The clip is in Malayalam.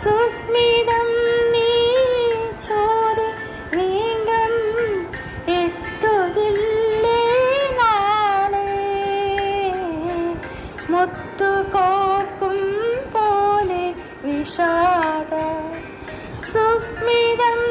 സുസ്മിതം നീ ചോടി നീങ്കം എത്തുകില്ലേ നാളെ മുത്തുകോർക്കും പോലെ വിഷാദ സുസ്മിതം